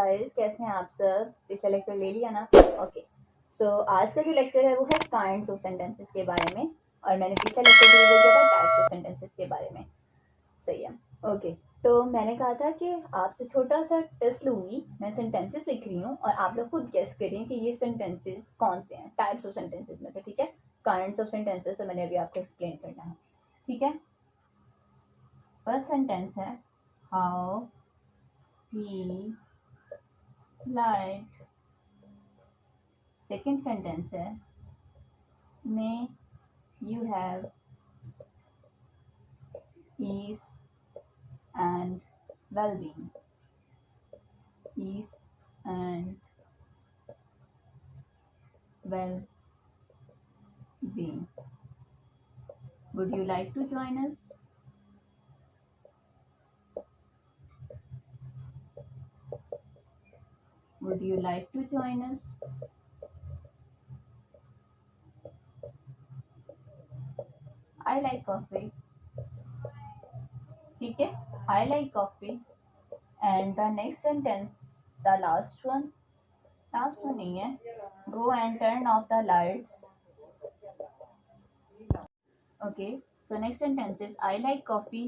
Guys, कैसे हैं आप सब? पिछला लेक्चर ले लिया ना? ओके। सो आज का जो लेक्चर है वो है काइंड्स ऑफ सेंटेंसेस के बारे में, और मैंने पिछला लेक्चर जो किया था टाइप्स ऑफ सेंटेंसेस के बारे में। सही है। ओके। तो मैंने कहा था कि आपसे छोटा सा टेस्ट लूंगी। मैं सेंटेंसेस लिख रही हूँ और आप लोग खुद गेस करें कि ये सेंटेंसेस कौन से हैं टाइप्स ऑफ सेंटेंसेस में से। ठीक है। काइंड्स ऑफ सेंटेंसेस तो मैंने अभी आपको एक्सप्लेन करना है। ठीक है। फर्स्ट सेंटेंस है how he like. Second sentence है may you have peace and well-being. Peace and well-being. Would you like to join us? Would you like to join us? I like coffee. ठीक है, I like coffee. And the next sentence, the last one नहीं है. Go and turn off the lights. Okay, so next sentence is I like coffee.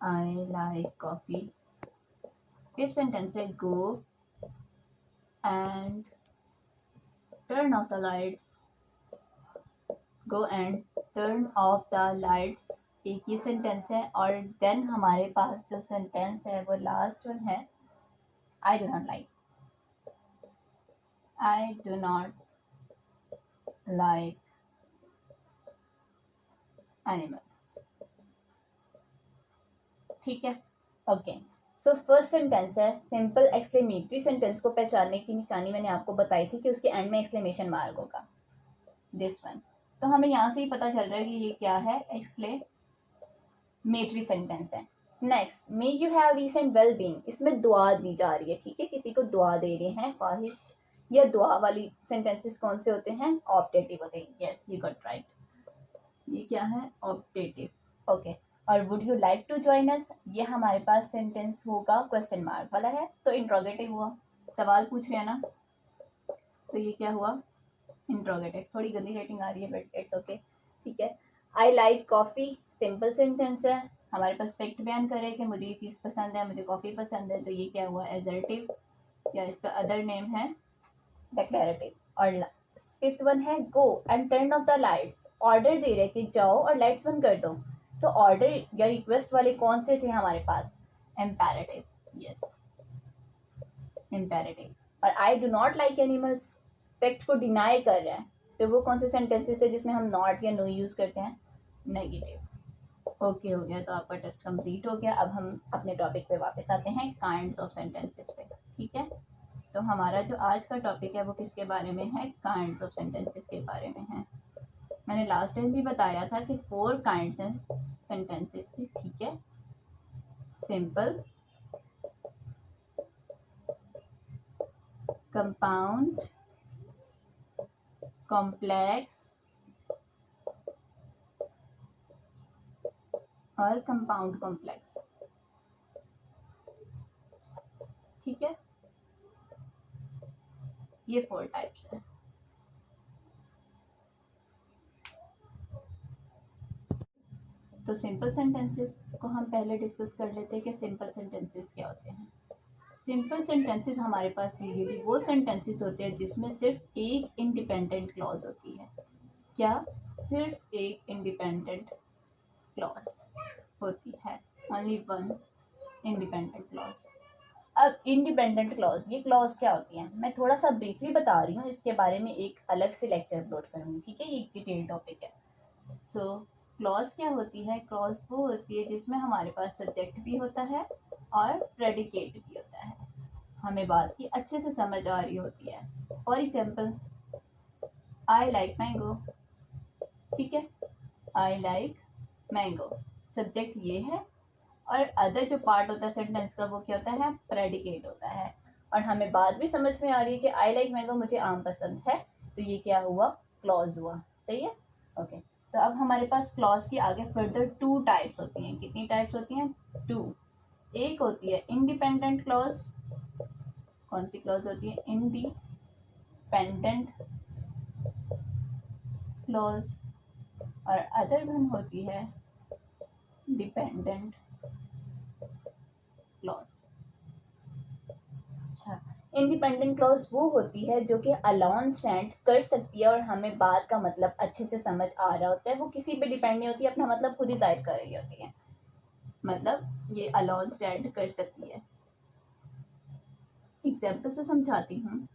I like coffee. Fifth sentence is go and turn off the lights. Go and turn off the lights. एक ही sentence है, और then हमारे पास जो sentence है वो last one है I do not like. I do not like animals. ठीक है। ओके। सो फर्स्ट सेंटेंस है सिंपल एक्सक्लेमेटरी सेंटेंस को पहचानने की निशानी मैंने आपको बताई थी कि उसके एंड में एक्सक्लेमेशन मार्क होगा, दिस वन। तो हमें यहाँ से ही पता चल रहा है कि ये क्या है, एक्सक्लेमेटरी सेंटेंस है। Next, may you have recent well being, इसमें दुआ दी जा रही है। ठीक है, किसी को दुआ दे रहे हैं, ख्वाहिश या दुआ वाली सेंटेंसेस कौन से होते हैं? ऑप्टेटिव होते हैं। Yes, you got right. ये क्या है? ऑप्टेटिव। ओके। और would you like to join us, ये हमारे पास सेंटेंस होगा क्वेश्चन मार्क वाला है, तो इंट्रोगेटिव हुआ। सवाल पूछ रहे हैं ना, तो ये क्या हुआ? इंट्रोगेटिव। थोड़ी गंदी रेटिंग आ रही है बट इट्स ओके। ठीक है। I like coffee simple sentence है, हमारे पास फैक्ट बयान करे कि मुझे ये चीज़ पसंद है, मुझे कॉफ़ी पसंद है, तो ये क्या हुआ? एजर्टिव, या इसका अदर नेम है डिक्लेरेटिव। और फिफ्थ वन है go and turn off the lights, order दे रहे कि जाओ और लाइट्स बंद कर दो। तो ऑर्डर या रिक्वेस्ट वाले कौन से थे हमारे पास? इम्पेरेटिव। Yes, imperative. और I do not like animals fact को डिनाई कर रहा है, तो वो कौन से सेंटेंसेस है जिसमें हम नॉट या नो यूज करते हैं? नेगेटिव। ओके, हो गया। तो आपका टेस्ट कंप्लीट हो गया। अब हम अपने टॉपिक पे वापस आते हैं, काइंड्स ऑफ सेंटेंसेस पे। ठीक है। तो हमारा जो आज का टॉपिक है वो किसके बारे में है? काइंड्स ऑफ सेंटेंसेस के बारे में है। मैंने लास्ट टाइम भी बताया था कि 4 काइंड्स हैं सेंटेंसेस की। ठीक है। सिंपल, कंपाउंड, कॉम्प्लेक्स और कंपाउंड कॉम्प्लेक्स। ठीक है, ये 4 टाइप्स हैं। तो सिंपल सेंटेंसेस को हम पहले डिस्कस कर लेते हैं कि सिंपल सेंटेंसेस क्या होते हैं। सिंपल सेंटेंसेस हमारे पास यूजुअली वो सेंटेंसेस होते हैं जिसमें सिर्फ एक इंडिपेंडेंट क्लॉज होती है। क्या? सिर्फ एक इंडिपेंडेंट क्लॉज होती है, ओनली वन इंडिपेंडेंट क्लॉज। अब इंडिपेंडेंट क्लॉज, ये क्लॉज क्या होती है मैं थोड़ा सा ब्रीफली बता रही हूँ, इसके बारे में एक अलग से लेक्चर अपलोड करूँगी। ठीक है, ये एक डिटेल टॉपिक है। सो क्लॉज क्या होती है? क्लॉज वो होती है जिसमें हमारे पास सब्जेक्ट भी होता है और प्रेडिकेट भी होता है, हमें बात की अच्छे से समझ आ रही होती है। For example, I like mango. ठीक है, आई लाइक मैंगो, सब्जेक्ट ये है, और अदर जो पार्ट होता है सेंटेंस का वो क्या होता है? प्रेडिकेट होता है। और हमें बात भी समझ में आ रही है कि आई लाइक मैंगो, मुझे आम पसंद है, तो ये क्या हुआ? क्लॉज हुआ। सही है। ओके। तो अब हमारे पास क्लॉज की आगे फर्दर 2 टाइप्स होती हैं। कितनी टाइप्स होती हैं? 2। एक होती है इंडिपेंडेंट क्लॉज, कौन सी क्लॉज होती है? इंडिपेंडेंट क्लॉज, और अदर वन होती है डिपेंडेंट क्लॉज। अच्छा, इंडिपेंडेंट क्लॉज वो होती है जो कि अलाउन स्टैंड कर सकती है और हमें बात का मतलब अच्छे से समझ आ रहा होता है, वो किसी पे डिपेंड नहीं होती, अपना मतलब खुद ही जाहिर कर रही होती है, मतलब ये अलाउन स्टैंड कर सकती है। एग्जाम्पल से समझाती हूँ।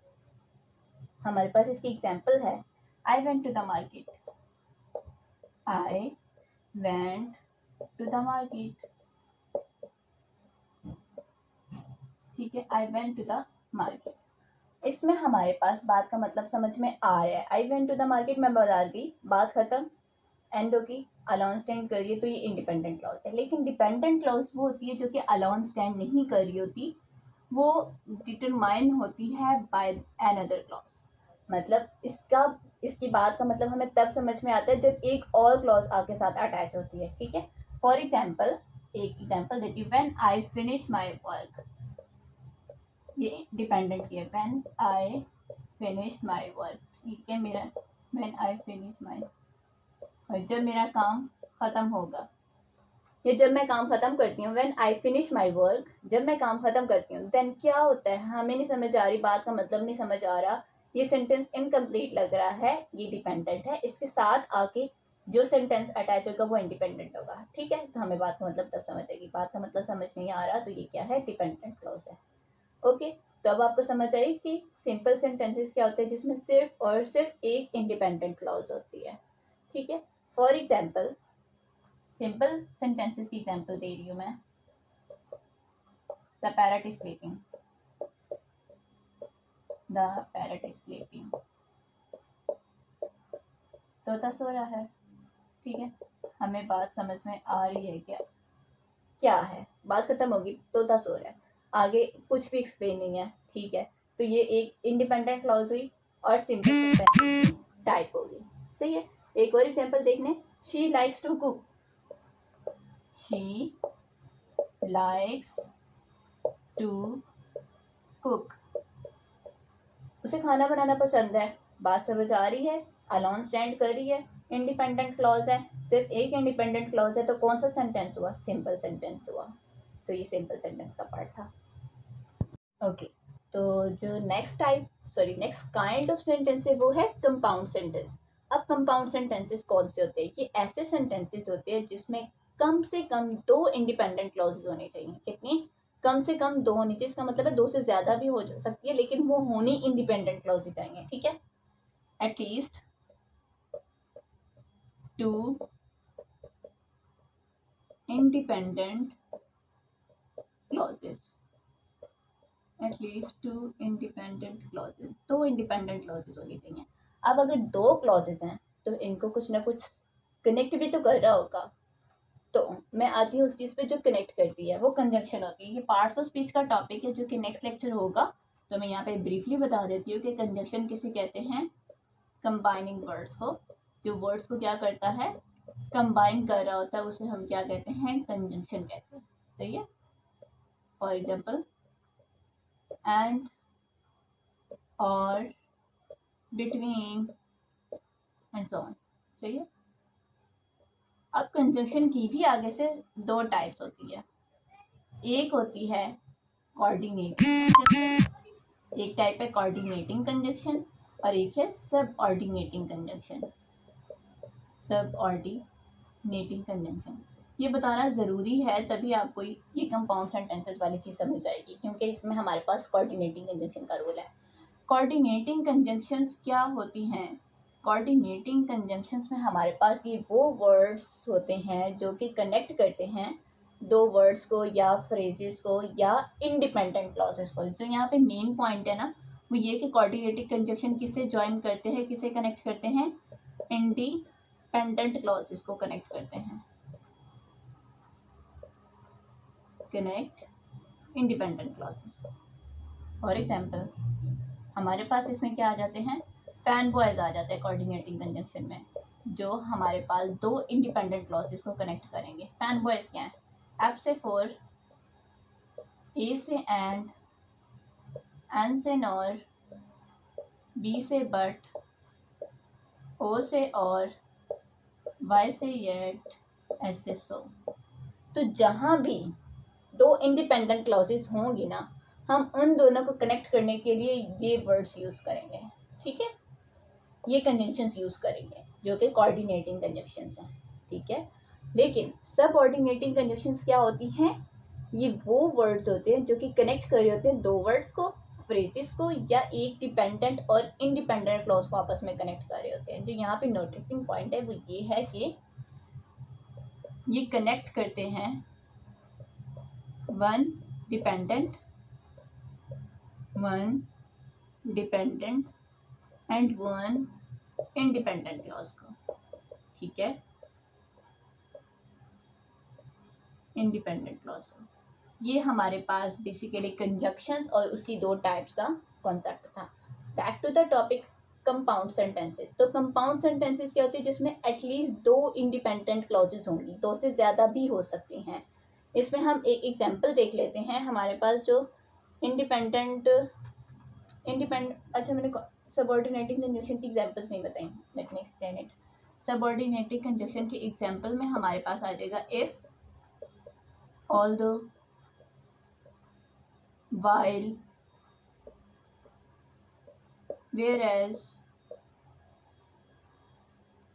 हमारे पास इसकी एग्जाम्पल है, I went to the market, I went to the market, ठीक है, I went to the market. इसमें हमारे पास बात का मतलब समझ में आ रहा है। I went to the market में बाजार गई, बात खत्म, एंड होगी, अलाउंस स्टैंड करिए तो ये इंडिपेंडेंट क्लॉज है। लेकिन डिपेंडेंट क्लॉज वो होती है जो कि अलाउंस स्टैंड नहीं कर रही होती, वो डिटरमाइन होती है बाय अनदर क्लॉज। मतलब इसकी बात का मतलब हमें तब समझ में आता है जब एक और क्लॉज आपके साथ अटैच होती है, ठीक है। फॉर एग्जाम्पल, एक एग्जाम्पल देती हूँ, when I finish my work, ये डिपेंडेंट की है, when I finish my work, ठीक है, मेरा व्हेन आई फिनिश माई, और जब मेरा काम खत्म होगा, ये जब मैं काम खत्म करती हूँ, when I finish my work, जब मैं काम खत्म करती हूँ, देन क्या होता है, हमें नहीं समझ आ रही, बात का मतलब नहीं समझ आ रहा, ये सेंटेंस इनकम्प्लीट लग रहा है, ये डिपेंडेंट है, इसके साथ आके जो सेंटेंस अटैच होगा वो इंडिपेंडेंट होगा, ठीक है। तो हमें बात का मतलब तब समझ आएगी, बात का मतलब समझ नहीं आ रहा तो ये क्या है, डिपेंडेंट क्लॉज है। ओके, तो अब आपको समझ आई कि सिंपल सेंटेंसेस क्या होते हैं जिसमें सिर्फ और सिर्फ एक इंडिपेंडेंट क्लॉज होती है, ठीक है। फॉर एग्जाम्पल, सिंपल सेंटेंसेस की एग्जाम्पल दे रही हूँ मैं। The parrot is sleeping, the parrot is sleeping, तोता सो रहा है, ठीक है। हमें बात समझ में आ रही है क्या, क्या है, बात खत्म होगी, तोता सो रहा है, आगे कुछ भी एक्सप्लेन नहीं है, ठीक है। तो ये एक इंडिपेंडेंट क्लॉज हुई और सिंपल सेंटेंस की टाइप होगी, सही है। एक और एग्जांपल देखने, she likes to cook, she likes to cook, उसे खाना बनाना पसंद है, बात समझ आ रही है, अलाउन स्टैंड कर रही है, इंडिपेंडेंट क्लॉज है, सिर्फ एक इंडिपेंडेंट क्लॉज है, तो कौन सा सेंटेंस हुआ, सिंपल सेंटेंस हुआ। तो ये सिंपल सेंटेंस का पार्ट था। ओके, तो जो नेक्स्ट काइंड ऑफ सेंटेंस है वो है कंपाउंड सेंटेंस। अब कंपाउंड सेंटेंसेस कौन से होते हैं, ये ऐसे सेंटेंसेस होते हैं जिसमें कम से कम दो इंडिपेंडेंट क्लॉजेज होने चाहिए। कितनी? कम से कम दो होनी चाहिए, इसका मतलब है दो से ज्यादा भी हो सकती है, लेकिन वो होनी इंडिपेंडेंट क्लॉजेज चाहिए, ठीक है। At least to independent clauses, at least to independent clauses, दो इंडिपेंडेंट क्लॉजेज होनी चाहिए। अब अगर दो क्लॉजेज हैं तो इनको कुछ ना कुछ कनेक्ट भी तो कर रहा होगा। तो मैं आती हूँ उस चीज़ पे जो कनेक्ट करती है, वो कंजंक्शन होती है। ये पार्ट्स ऑफ स्पीच का टॉपिक है जो कि नेक्स्ट लेक्चर होगा, तो मैं यहाँ पे ब्रीफली बता देती हूँ कि कंजंक्शन किसे कहते हैं, कंबाइनिंग वर्ड्स को, जो वर्ड्स को क्या करता है, कंबाइन कर रहा होता है, उसे हम क्या कहते हैं, कंजंक्शन कहते हैं, सही है। फॉर एग्जाम्पल, एंड, और, बिटवीन, एंड सो ऑन, सही है। अब कंजंक्शन की भी आगे से दो टाइप्स होती है, एक होती है कोऑर्डिनेटिंग, एक टाइप है कोऑर्डिनेटिंग कंजंक्शन और एक है सब ऑर्डिनेटिंग कंजंक्शन। सब ऑर्डिनेटिंग कंजंक्शन ये बताना ज़रूरी है, तभी आपको ये कंपाउंड सेंटेंसेस वाली चीज़ समझ आएगी, क्योंकि इसमें हमारे पास कोऑर्डिनेटिंग कंजंक्शन का रोल है। कोऑर्डिनेटिंग कंजंक्शंस क्या होती हैं? कोऑर्डिनेटिंग कंजंक्शंस में हमारे पास ये वो वर्ड्स होते हैं जो कि कनेक्ट करते हैं दो वर्ड्स को या फ्रेजेस को या इंडिपेंडेंट क्लॉजेस को। जो यहाँ पे मेन पॉइंट है ना, वो ये कि कोऑर्डिनेटिंग कंजंक्शन किसे ज्वाइन करते हैं, किसे कनेक्ट करते हैं, इंडिपेंडेंट क्लॉजेस को कनेक्ट करते हैं, connect independent clauses. For example, हमारे पास इसमें क्या आ जाते हैं, फैन बॉयज आ जाते हैं कोऑर्डिनेटिंग कंजंक्शन में, जो हमारे पास दो इंडिपेंडेंट क्लॉजेस को कनेक्ट करेंगे। फैन बॉयज क्या है, एफ से 4 ए से एंड, एन से नॉर, बी से बट, ओ से और, वाई से येट, एस से सो। तो जहाँ भी दो इंडिपेंडेंट क्लॉजेस होंगी ना, हम उन दोनों को कनेक्ट करने के लिए ये वर्ड्स यूज करेंगे, ठीक है, ये कंजंक्शंस यूज करेंगे जो कि कोऑर्डिनेटिंग कंजंक्शंस हैं, ठीक है। लेकिन सब ऑर्डिनेटिंग कंजंक्शंस क्या होती हैं, ये वो वर्ड्स होते हैं जो कि कनेक्ट कर रहे होते हैं दो वर्ड्स को, फ्रेजेस को, या एक डिपेंडेंट और इंडिपेंडेंट क्लॉज को आपस में कनेक्ट कर रहे होते हैं। जो यहाँ पे नोटिसिंग पॉइंट है वो ये है कि ये कनेक्ट करते हैं one dependent and one independent clause को, ठीक है, इंडिपेंडेंट क्लॉज को। ये हमारे पास बेसिकली कंजक्शंस और उसकी दो टाइप्स का कॉन्सेप्ट था। Back to the topic compound sentences. तो कंपाउंड सेंटेंसेस क्या होती है, जिसमें एटलीस्ट दो इंडिपेंडेंट क्लॉजेस होंगी, दो से ज्यादा भी हो सकती हैं। इसमें हम एक एग्जांपल देख लेते हैं। हमारे पास जो इंडिपेंडेंट अच्छा, मैंने सबऑर्डिनेटिंग कंजंक्शन की एग्जांपल्स नहीं बताई, let me explain it. Subordinating conjunction के एग्जांपल में हमारे पास आ जाएगा if, although, while, whereas,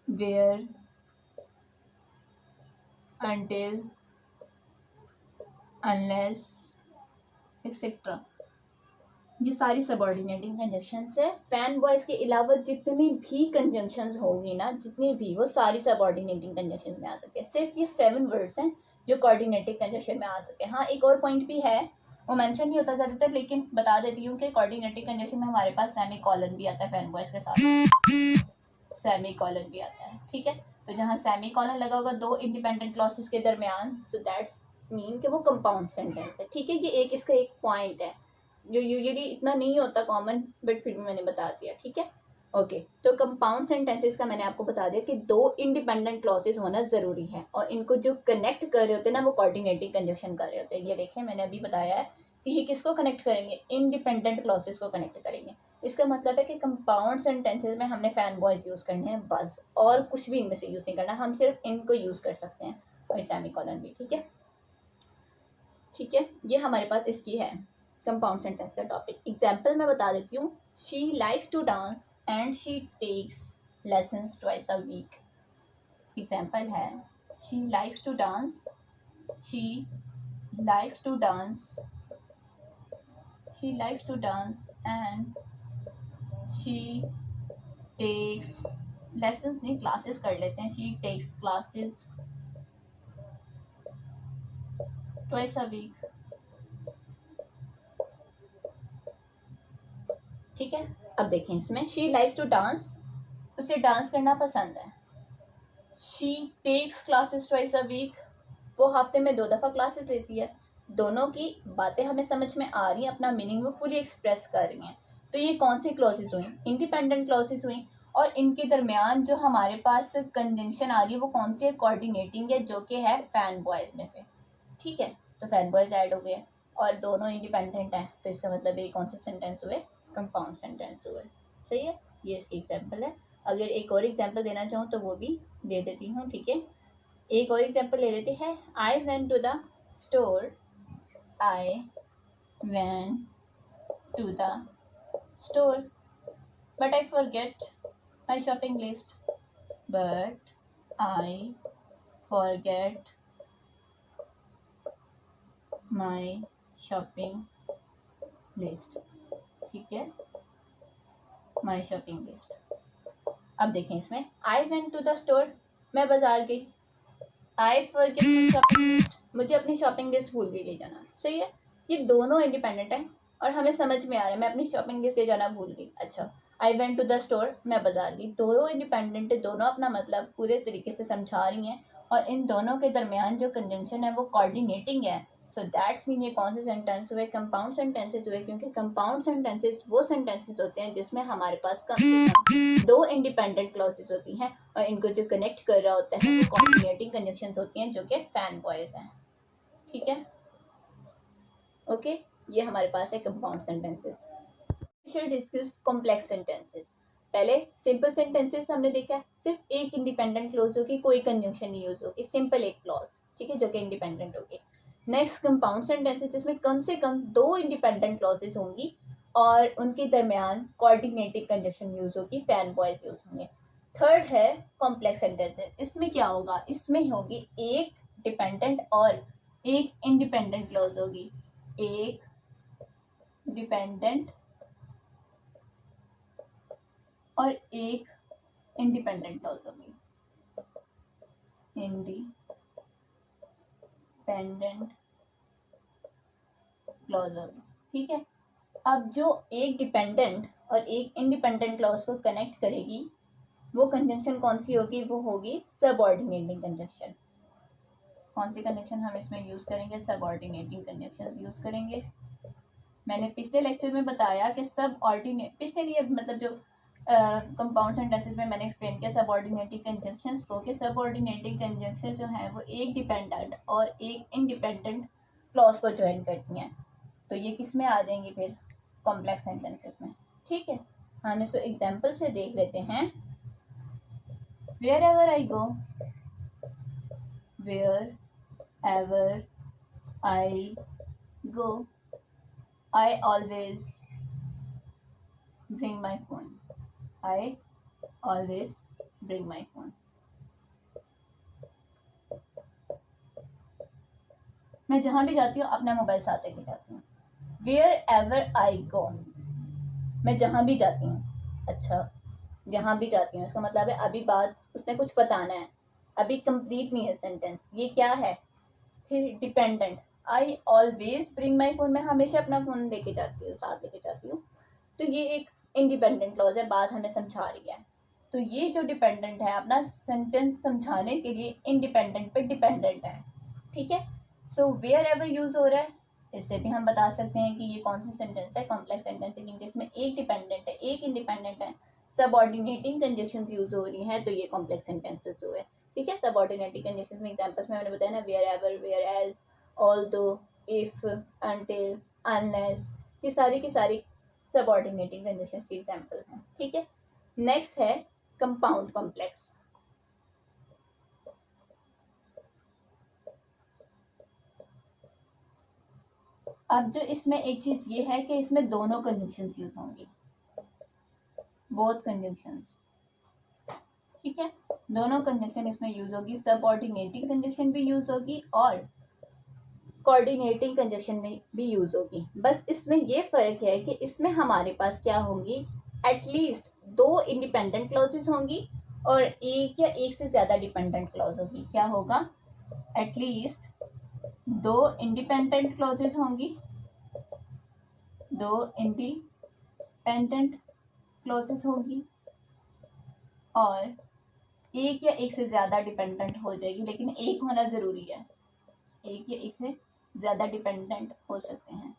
where, until, unless, etcetera. ये सारी सबऑर्डिनेटिंग कंजंक्शंस है। फैन बॉयज के अलावा जितनी भी कंजंक्शंस होंगी ना, जितनी भी, वो सारी सबऑर्डिनेटिंग कंजंक्शंस में आ सकते हैं। सिर्फ ये 7 वर्ड्स हैं जो कोऑर्डिनेटिंग कंजंक्शन में आ सकते हैं। हाँ, एक और पॉइंट भी है, वो मेंशन नहीं होता ज़्यादातर, लेकिन बता देती हूँ कि कोऑर्डिनेटिंग कंजंक्शन में हमारे पास सेमी कॉलन भी आता है फैन बॉयज के साथ, सेमी कॉलन भी आता है, ठीक है। तो जहाँ सेमी कॉलन लगा होगा दो इंडिपेंडेंट क्लॉसेस के दरमियान, सो दैट्स मीन कि वो कंपाउंड सेंटेंस है, ठीक है। ये एक इसका एक पॉइंट है जो यूजुअली इतना नहीं होता कॉमन, बट फिर भी मैंने बता दिया, ठीक है, ओके। तो कंपाउंड सेंटेंसेस का मैंने आपको बता दिया कि दो इंडिपेंडेंट क्लॉजेस होना जरूरी है, और इनको जो कनेक्ट कर रहे होते हैं ना, वो कोऑर्डिनेटिंग कंजंक्शन कर रहे होते हैं। ये देखें, मैंने अभी बताया है कि ये किसको कनेक्ट करेंगे, इंडिपेंडेंट क्लॉजेस को कनेक्ट करेंगे। इसका मतलब है कि कंपाउंड सेंटेंसेस में हमने फैन बॉयज यूज करने हैं बस, और कुछ भी इनमें से यूज नहीं करना, हम सिर्फ इनको यूज कर सकते हैं, और सेमीकोलन भी, ठीक है, ठीक है। ये हमारे पास इसकी है कंपाउंड सेंटेंस का टॉपिक। एग्जाम्पल मैं बता देती हूँ। She likes to dance and she takes lessons twice a week. Example है, she likes to dance, she likes to dance, she likes to dance and she takes lessons नहीं, classes कर लेते हैं। She takes classes twice a week, ठीक है। अब देखें, इसमें शी लाइक्स टू डांस, उसे डांस करना पसंद है। She takes classes twice a week, वो हफ्ते में 2 दफ़ा क्लासेस लेती है। दोनों की बातें हमें समझ में आ रही हैं, अपना मीनिंग वो फुली एक्सप्रेस कर रही हैं। तो ये कौन सी क्लॉजेज हुई, इंडिपेंडेंट क्लॉजेज हुई, और इनके दरमियान जो हमारे पास कंजंक्शन आ रही है वो कौन सी है, कोऑर्डिनेटिंग है, जो कि है फैन बॉयज में से, ठीक है। तो फैन बॉयज ऐड हो गए और दोनों इंडिपेंडेंट हैं, तो इसका मतलब ये कौन से सेंटेंस हुए, कंपाउंड सेंटेंस हुए, सही है। ये इसकी एग्जाम्पल है। अगर एक और एग्जाम्पल देना चाहूँ तो वो भी दे देती हूँ, ठीक है। एक और एग्जाम्पल ले लेते हैं। I went to the store, I went to the store, but I forget my shopping list, but I forget my shopping list, ठीक है, माई शॉपिंग लिस्ट। अब देखें, इसमें I went to the store, मैं बाजार गई। I forget my shopping list, मुझे अपनी शॉपिंग लिस्ट भूल गई ले जाना, सही है। ये दोनों इंडिपेंडेंट हैं और हमें समझ में आ रहा है, मैं अपनी शॉपिंग लिस्ट ले जाना भूल गई। अच्छा, I went to the store, मैं बाजार गई, दोनों इंडिपेंडेंट है, दोनों अपना मतलब पूरे तरीके से समझा रही हैं, और इन दोनों के दरमियान जो कंजंक्शन है वो कोऑर्डिनेटिंग है। सो दैट्स मीन ये कौन से सेंटेंस हुए, कंपाउंड सेंटेंसेस हुए, क्योंकि कंपाउंड सेंटेंसेस वो सेंटेंसेस होते हैं जिसमें हमारे पास कम से कम दो इंडिपेंडेंट क्लॉजेस होती हैं, और इनको जो कनेक्ट कर रहा होता है वो कोऑर्डिनेटिंग कंजंक्शंस होती हैं, जो कि फैन बॉयज हैं, ठीक है, ओके, ये हमारे पास है compound sentences. We should discuss complex sentences. पहले सिंपल सेंटेंसेस हमने देखा है, सिर्फ एक इंडिपेंडेंट क्लॉज होगी, कोई कंजंक्शन नहीं यूज होगी, सिंपल एक क्लॉज, ठीक है, जो कि इंडिपेंडेंट होगी। नेक्स्ट कंपाउंड सेंटेंसेस, जिसमें कम से कम दो इंडिपेंडेंट क्लॉजेस होंगी और उनके दरमियान कोऑर्डिनेटिंग कंजंक्शन यूज होगी, पैन वॉइस यूज होंगे। थर्ड है कॉम्प्लेक्स सेंटेंसेस। इसमें क्या होगा, इसमें होगी एक डिपेंडेंट और एक इंडिपेंडेंट क्लॉज होगी, एक डिपेंडेंट और एक इंडिपेंडेंट क्लॉज होगी, इंडिपेंडेंट क्लॉज होगी, ठीक है। अब जो एक डिपेंडेंट और एक इंडिपेंडेंट क्लॉज को कनेक्ट करेगी वो कंजंक्शन कौन सी होगी, वो होगी सबऑर्डिनेटिंग कंजंक्शन। कौन सी कंजंक्शन हम इसमें यूज करेंगे, सबऑर्डिनेटिंग कंजंक्शन यूज करेंगे। मैंने पिछले लेक्चर में बताया कि सबऑर्डिनेट, पिछले लिए मतलब जो कंपाउंड सेंटेंसेस में मैंने एक्सप्लेन किया सबऑर्डिनेटिंग कंजंक्शंस को, कि सबऑर्डिनेटिंग कंजंक्शन जो है वो एक डिपेंडेंट और एक इंडिपेंडेंट क्लॉज को ज्वाइन करती हैं। तो ये किस में आ जाएंगी फिर, कॉम्प्लेक्स सेंटेंसेस में, ठीक है। हम इसको एग्जांपल से देख लेते हैं। wherever I go, wherever I go, I always bring my phone. I always bring my phone. मैं जहां भी जाती हूँ अपना मोबाइल साथ लेके जाती हूँ। Wherever I go, मैं जहां भी जाती हूँ। अच्छा, जहां भी जाती हूँ, इसका मतलब है अभी बात उसने कुछ बताना है, अभी कंप्लीट नहीं है सेंटेंस। ये क्या है, फिर dependent. I always bring my phone, मैं हमेशा अपना फोन लेके जाती हूँ, साथ लेके जाती हूँ। तो ये एक इंडिपेंडेंट क्लॉज है, बात हमें समझा रही है। तो ये जो डिपेंडेंट है अपना सेंटेंस समझाने के लिए इंडिपेंडेंट पे डिपेंडेंट है, ठीक है। सो वेयर एवर यूज हो रहा है, इससे भी हम बता सकते हैं कि ये कौन सा सेंटेंस है, कॉम्प्लेक्स सेंटेंस है, क्योंकि इसमें एक डिपेंडेंट है एक इंडिपेंडेंट है, सबऑर्डिनेटिंग कंजंक्शंस यूज हो रही हैं, तो ये कॉम्प्लेक्स सेंटेंसेस हुए, ठीक है। सबऑर्डिनेटिंग कंजंक्शंस में एग्जांपल्स में मैंने बताया ना, wherever, whereas, although, if, until, unless, ये सारी की सारी सबऑर्डिनेटिंग कंजंक्शंस के एग्जांपल हैं, ठीक है। नेक्स्ट है कंपाउंड कॉम्प्लेक्स। अब जो इसमें एक चीज ये है कि इसमें दोनों कंजंक्शंस यूज होंगी, बोथ कंजंक्शंस, ठीक है। दोनों कंजंक्शन इसमें यूज होगी, सबऑर्डिनेटिंग कंजंक्शन भी यूज होगी और कोऑर्डिनेटिंग कंजंक्शन में भी यूज होगी। बस इसमें ये फर्क है कि इसमें हमारे पास क्या होंगी, एटलीस्ट दो इंडिपेंडेंट क्लॉजेस होंगी और एक या एक से ज्यादा डिपेंडेंट क्लॉज होगी। क्या होगा, एटलीस्ट दो इंडिपेंडेंट क्लॉजेस होंगी, दो इंडिपेंडेंट क्लॉजेस होगी और एक या एक से ज्यादा डिपेंडेंट हो जाएगी, लेकिन एक होना जरूरी है, एक या एक से ज्यादा डिपेंडेंट हो सकते हैं।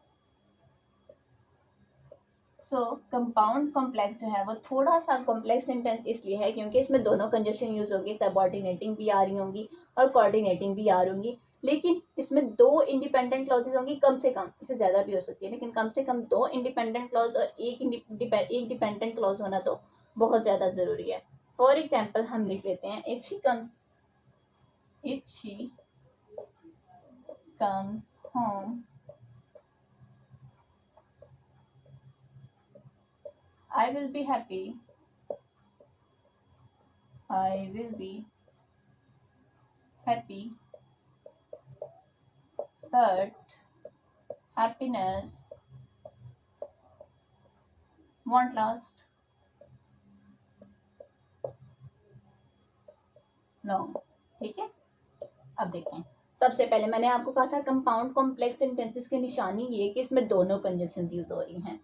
सो कंपाउंड कॉम्प्लेक्स जो है वो थोड़ा सा कॉम्प्लेक्स सेंटेंस इसलिए है क्योंकि इसमें दोनों कंजंक्शन यूज होगी, सबऑर्डिनेटिंग भी आ रही होंगी और कोऑर्डिनेटिंग भी आ रही होंगी, लेकिन इसमें दो इंडिपेंडेंट क्लॉजेस होंगी, कम से कम, इससे ज्यादा भी हो सकती है, लेकिन कम से कम दो इंडिपेंडेंट क्लॉज और एक डिपेंडेंट क्लॉज होना तो बहुत ज्यादा जरूरी है। फॉर एग्जाम्पल हम लिख लेते हैं, if she comes home, I will be happy. I will be happy, but happiness won't last long, ठीक है। अब देखें, सबसे पहले मैंने आपको कहा था कंपाउंड कॉम्प्लेक्स सेंटेंसेस की निशानी ये कि इसमें दोनों कंजंक्शंस यूज हो रही हैं,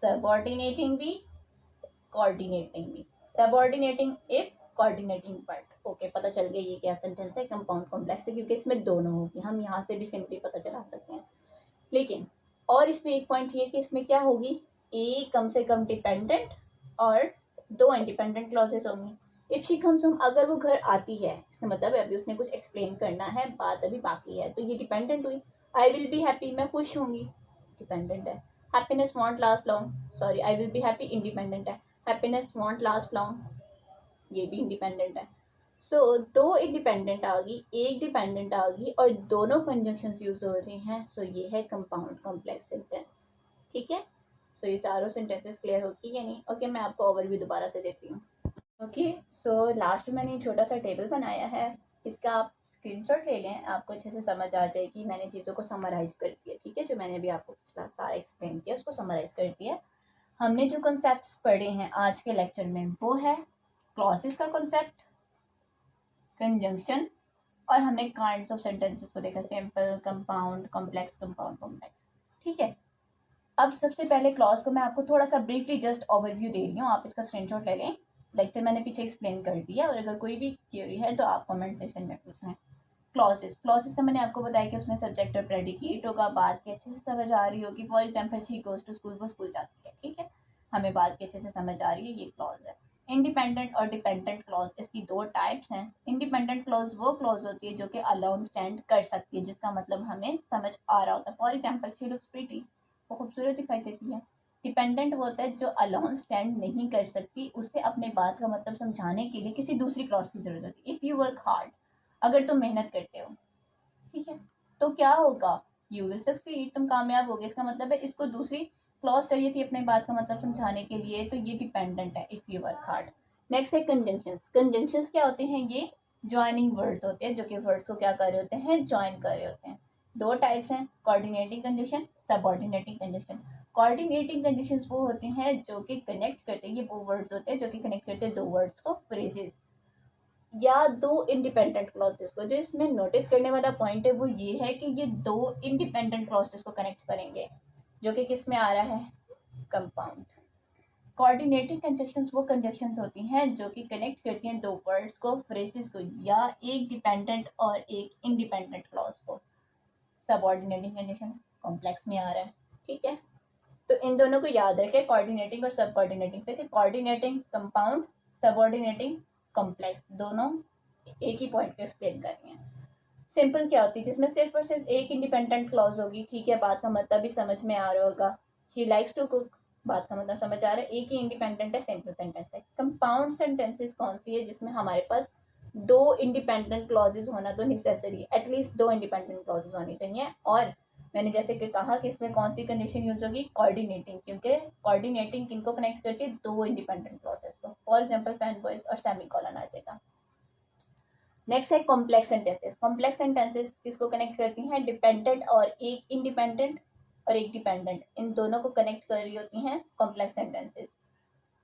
सबऑर्डिनेटिंग भी कोऑर्डिनेटिंग भी। Subordinating if, coordinating but. Okay, पता चल गया ये क्या सेंटेंस है, कंपाउंड कॉम्प्लेक्स है, क्योंकि इसमें दोनों होगी, हम यहाँ से भी सिंपली पता चला सकते हैं। लेकिन और इसमें एक पॉइंट ये कि इसमें क्या होगी, एक कम से कम डिपेंडेंट और दो इंडिपेंडेंट क्लॉजेस होंगी। इफ शी कम्स होम, अगर वो घर आती है, इसका मतलब है अभी उसने कुछ एक्सप्लेन करना है, बात अभी बाकी है, तो ये डिपेंडेंट हुई। आई विल बी हैप्पी, मैं खुश होंगी, डिपेंडेंट है। Happiness want last long, sorry I will be happy independent है। हैप्पीनेस वॉन्ट लास्ट लॉन्ग, ये भी इंडिपेंडेंट है। सो दो इंडिपेंडेंट आ गई, एक डिपेंडेंट आ गई और दोनों कंजंक्शंस यूज हो रहे हैं। सो ये है कंपाउंड कॉम्प्लेक्स सेंटेंस। ठीक है, सो ये चारों सेंटेंसेस क्लियर होगी या नहीं? ओके, मैं आपको ओवरव्यू दोबारा से देती हूँ। ओके, सो लास्ट में मैंने छोटा सा टेबल बनाया है, इसका आप स्क्रीनशॉट ले लें, आपको अच्छे से समझ आ जाएगी। मैंने चीज़ों को समराइज कर दिया, ठीक है, जो मैंने अभी आपको पिछला सारा एक्सप्लेन किया उसको समराइज कर दिया। हमने जो कॉन्सेप्ट्स पढ़े हैं आज के लेक्चर में वो है क्लॉजेस का कॉन्सेप्ट, कंजंक्शन, और हमने काइंड्स ऑफ सेंटेंसेस को देखा, simple, compound, complex, compound, complex. ठीक है, अब सबसे पहले क्लॉज को मैं आपको थोड़ा सा ब्रीफली जस्ट ओवरव्यू दे रही हूँ, आप इसका स्क्रीनशॉट ले लें। लेक्चर मैंने पीछे एक्सप्लेन कर दिया और अगर कोई भी क्वेरी है तो आप कमेंट सेक्शन में पूछें। क्लॉजेस, क्लॉजेस का मैंने आपको बताया कि उसमें सब्जेक्ट और प्रेडिकेट होगा, बात की अच्छे से समझ आ रही होगी। For example she goes to school, वो स्कूल जाती है, ठीक है, हमें बात की अच्छे से समझ आ रही है, ये क्लॉज है। इंडिपेंडेंट और डिपेंडेंट क्लॉज, इसकी दो टाइप्स हैं। इंडिपेंडेंट क्लॉज वो क्लॉज होती है जो कि अलोन स्टैंड कर सकती है, जिसका मतलब हमें समझ आ रहा होता है। For example she looks pretty, वो खूबसूरत दिखाई देती है। डिपेंडेंट वो होता है जो अलोन स्टैंड नहीं कर सकती, उसे अपने बात का मतलब समझाने के लिए किसी दूसरी क्लॉज की जरूरत होती है। इफ़ यू वर्क हार्ड, अगर तुम मेहनत करते हो, ठीक है, तो क्या होगा, यू विल सक्सीड, तुम कामयाब होगे। इसका मतलब है इसको दूसरी क्लॉज चाहिए थी अपने बात का मतलब समझाने के लिए, तो ये डिपेंडेंट है, if you work hard. Next है कंजंक्शंस। कंजंक्शंस क्या होते हैं? ये ज्वाइनिंग वर्ड्स होते हैं जो कि वर्ड्स को क्या कर रहे होते हैं, ज्वाइन कर रहे होते हैं। दो टाइप्स हैं, coordinating conjunction, subordinating conjunction. Coordinating conjunctions वो होते हैं जो कि कनेक्ट करते हैं, ये वो वर्ड्स होते हैं जो कि कनेक्ट करते हैं दो वर्ड्स को, फ्रेजेस या दो इंडिपेंडेंट क्लॉजेस को। जो इसमें नोटिस करने वाला पॉइंट है वो ये है कि ये दो इंडिपेंडेंट क्लॉजेस को कनेक्ट करेंगे, जो कि किस में आ रहा है, कंपाउंड। कोऑर्डिनेटिंग कंजंक्शंस वो कंजंक्शंस होती हैं जो कि कनेक्ट करती हैं दो वर्ड्स को, फ्रेजेस को, या एक डिपेंडेंट और एक इंडिपेंडेंट क्लॉज को। सबऑर्डिनेटिंग कंजंक्शन कॉम्प्लेक्स में आ रहा है, ठीक है, तो इन दोनों को याद रखें, कोऑर्डिनेटिंग और सब कोऑर्डिनेटिंग से। कोऑर्डिनेटिंग कंपाउंड, सबऑर्डिनेटिंग कॉम्प्लेक्स, दोनों एक ही पॉइंट को एक्सप्लेन कर रही हैं। सिंपल क्या होती है, जिसमें सिर्फ और सिर्फ एक इंडिपेंडेंट क्लॉज होगी, ठीक है, बात का मतलब भी समझ में आ रहा होगा। शी लाइक्स टू कुक, बात का मतलब समझ आ रहा है, एक ही इंडिपेंडेंट है, सिंपल सेंटेंस है। कंपाउंड सेंटेंसेस कौन सी है, जिसमें हमारे पास दो इंडिपेंडेंट क्लॉजेज होना तो नेसेसरी है, एटलीस्ट दो इंडिपेंडेंट क्लॉजेज होनी चाहिए। और मैंने जैसे कि कहा कि इसमें कौन सी कंडीशन यूज होगी, कोऑर्डिनेटिंग, क्योंकि कोऑर्डिनेटिंग किनको कनेक्ट करती है, दो इंडिपेंडेंट क्लॉजेस को। फॉर एग्जांपल फैन बॉयज और सेमीकोलन आ जाएगा। नेक्स्ट है कॉम्प्लेक्स सेंटेंसेस। कॉम्प्लेक्स सेंटेंसेस किसको कनेक्ट करती हैं, डिपेंडेंट और एक इंडिपेंडेंट और एक डिपेंडेंट, इन दोनों को कनेक्ट कर रही होती हैं कॉम्प्लेक्स सेंटेंसेस।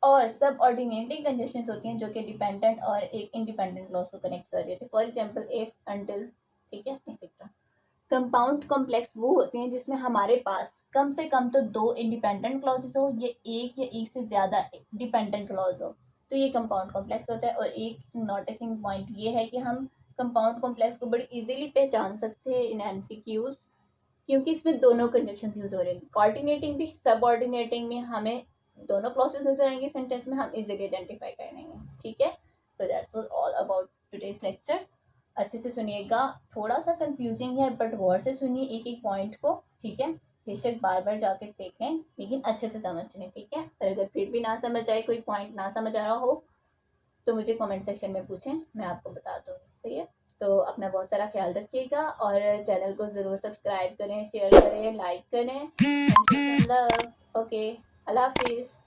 और सब ऑर्डिनेटिंग कंडीशंस होती हैं जो कि डिपेंडेंट और एक इंडिपेंडेंट क्लॉज को कनेक्ट कर रही होती है। फॉर एग्जांपल इफ, अंटिल, ठीक है, एक्सेट्रा। कंपाउंड कॉम्प्लेक्स वो होते हैं जिसमें हमारे पास कम से कम तो दो इंडिपेंडेंट क्लॉजेस हो, ये एक या एक से ज्यादा डिपेंडेंट क्लॉज हो, तो ये कंपाउंड कॉम्प्लेक्स होता है। और एक नोटिसिंग पॉइंट ये है कि हम कंपाउंड कॉम्प्लेक्स को बड़ी इजीली पहचान सकते हैं इन एमसीक्यूज, क्योंकि इसमें दोनों कंजंक्शंस यूज हो रहे हैं। कोऑर्डिनेटिंग भी, सबऑर्डिनेटिंग में हमें दोनों क्लॉजेस नजर आएंगे सेंटेंस में, हम इजीली आइडेंटिफाई कर लेंगे, ठीक है। So that's was all about today's lecture. अच्छे से सुनिएगा, थोड़ा सा कंफ्यूजिंग है बट गौर से सुनिए एक एक पॉइंट को, ठीक है, बेशक बार बार जाके देखें लेकिन अच्छे से समझ लें, ठीक है। और अगर फिर भी ना समझ आए, कोई पॉइंट ना समझ आ रहा हो, तो मुझे कमेंट सेक्शन में पूछें, मैं आपको बता दूँगी, सही है। तो अपना बहुत सारा ख्याल रखिएगा और चैनल को ज़रूर सब्सक्राइब करें, शेयर करें, लाइक करें। ओके, अल्लाह हाफिज़।